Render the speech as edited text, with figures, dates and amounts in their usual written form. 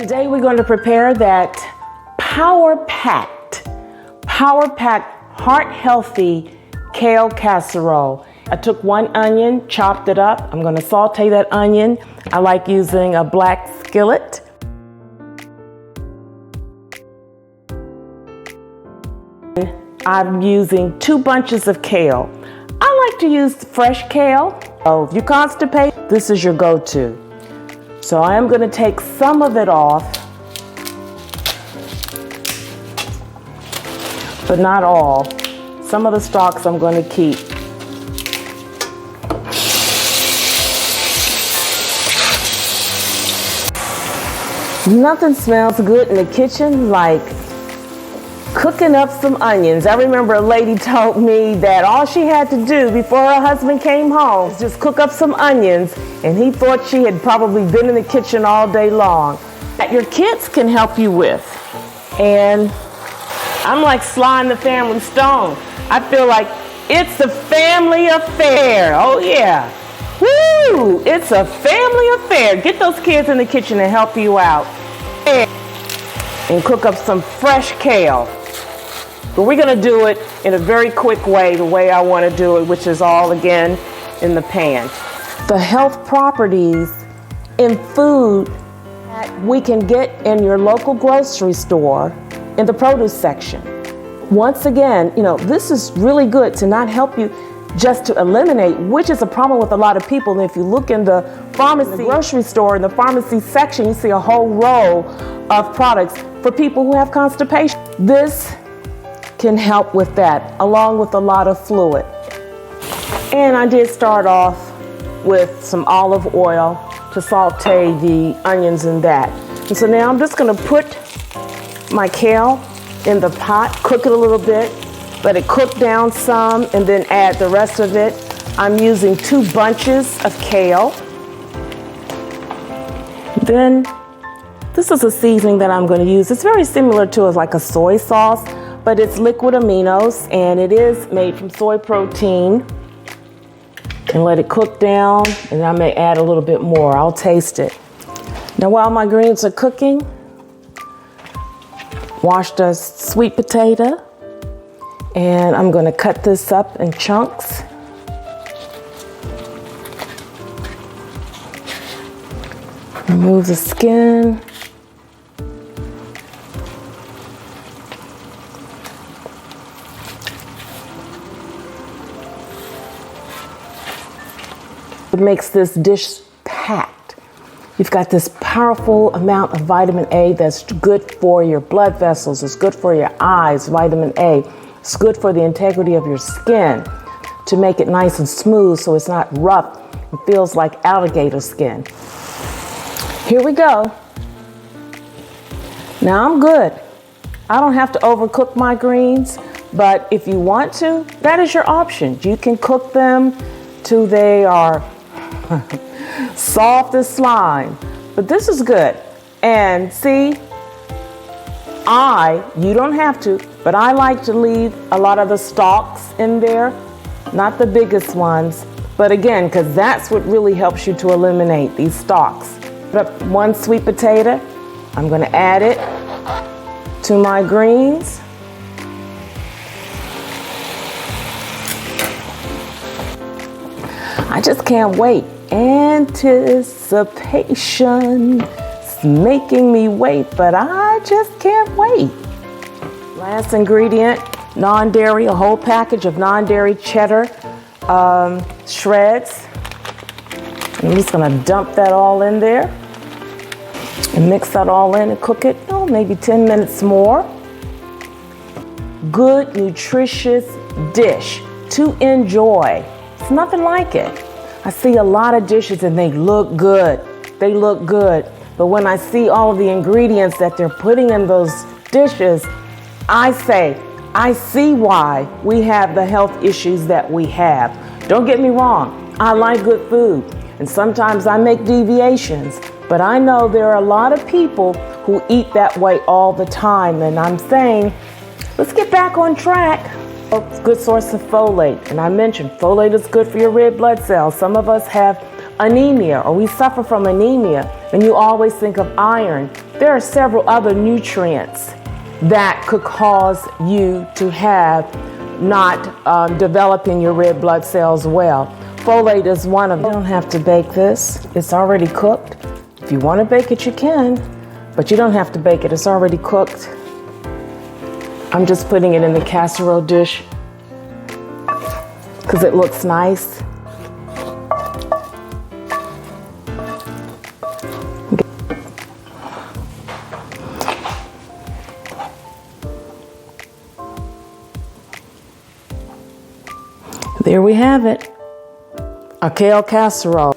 Today we're going to prepare that power-packed, heart-healthy kale casserole. I took one onion, chopped it up. I'm going to saute that onion. I like using a black skillet. I'm using 2 bunches of kale. I like to use fresh kale. Oh, if you're constipated, this is your go-to. So I am going to take some of it off, but not all. Some of the stalks I'm going to keep. Nothing smells good in the kitchen like cooking up some onions. I remember a lady told me that all she had to do before her husband came home was just cook up some onions, and he thought she had probably been in the kitchen all day long. That your kids can help you with. And I'm like Sly and the Family Stone. I feel like it's a family affair. Oh yeah. Woo! It's a family affair. Get those kids in the kitchen and help you out. And cook up some fresh kale. But we're going to do it in a very quick way, the way I want to do it, which is all, again, in the pan. The health properties in food that we can get in your local grocery store in the produce section. Once again, this is really good to not help you just to eliminate, which is a problem with a lot of people. And if you look in the pharmacy, the grocery store, in the pharmacy section, you see a whole row of products for people who have constipation. This can help with that, along with a lot of fluid. And I did start off with some olive oil to saute the onions in that. And so now I'm just going to put my kale in the pot, cook it a little bit, let it cook down some, and then add the rest of it. I'm using 2 bunches of kale. Then this is a seasoning that I'm going to use. It's very similar to like a soy sauce, but it's liquid aminos, and it is made from soy protein. And let it cook down, and I may add a little bit more. I'll taste it. Now while my greens are cooking, wash the sweet potato, and I'm going to cut this up in chunks. Remove the skin. It makes this dish packed. You've got this powerful amount of vitamin A that's good for your blood vessels. It's good for your eyes, vitamin A. It's good for the integrity of your skin, to make it nice and smooth so it's not rough and feels like alligator skin. Here we go. Now I'm good. I don't have to overcook my greens, but if you want to, that is your option. You can cook them till they are soft as slime, but this is good. And see, you don't have to, but I like to leave a lot of the stalks in there, not the biggest ones, but again, because that's what really helps you to eliminate these stalks. Put up 1 sweet potato. I'm going to add it to my greens. I just can't wait. Anticipation is making me wait, but I just can't wait. Last ingredient, non-dairy, a whole package of non-dairy cheddar shreds. I'm just going to dump that all in there and mix that all in and cook it, maybe 10 minutes more. Good, nutritious dish to enjoy. It's nothing like it. I see a lot of dishes and they look good. They look good. But when I see all of the ingredients that they're putting in those dishes, I see why we have the health issues that we have. Don't get me wrong. I like good food. And sometimes I make deviations. But I know there are a lot of people who eat that way all the time. And I'm saying, let's get back on track. It's a good source of folate. And I mentioned folate is good for your red blood cells. Some of us have anemia, or we suffer from anemia, and you always think of iron. there are several other nutrients that could cause you to have not developing your red blood cells well. Folate is one of them. You don't have to bake this. It's already cooked. If you want to bake it, you can, but you don't have to bake it. It's already cooked. I'm just putting it in the casserole dish because it looks nice. There we have it, a kale casserole.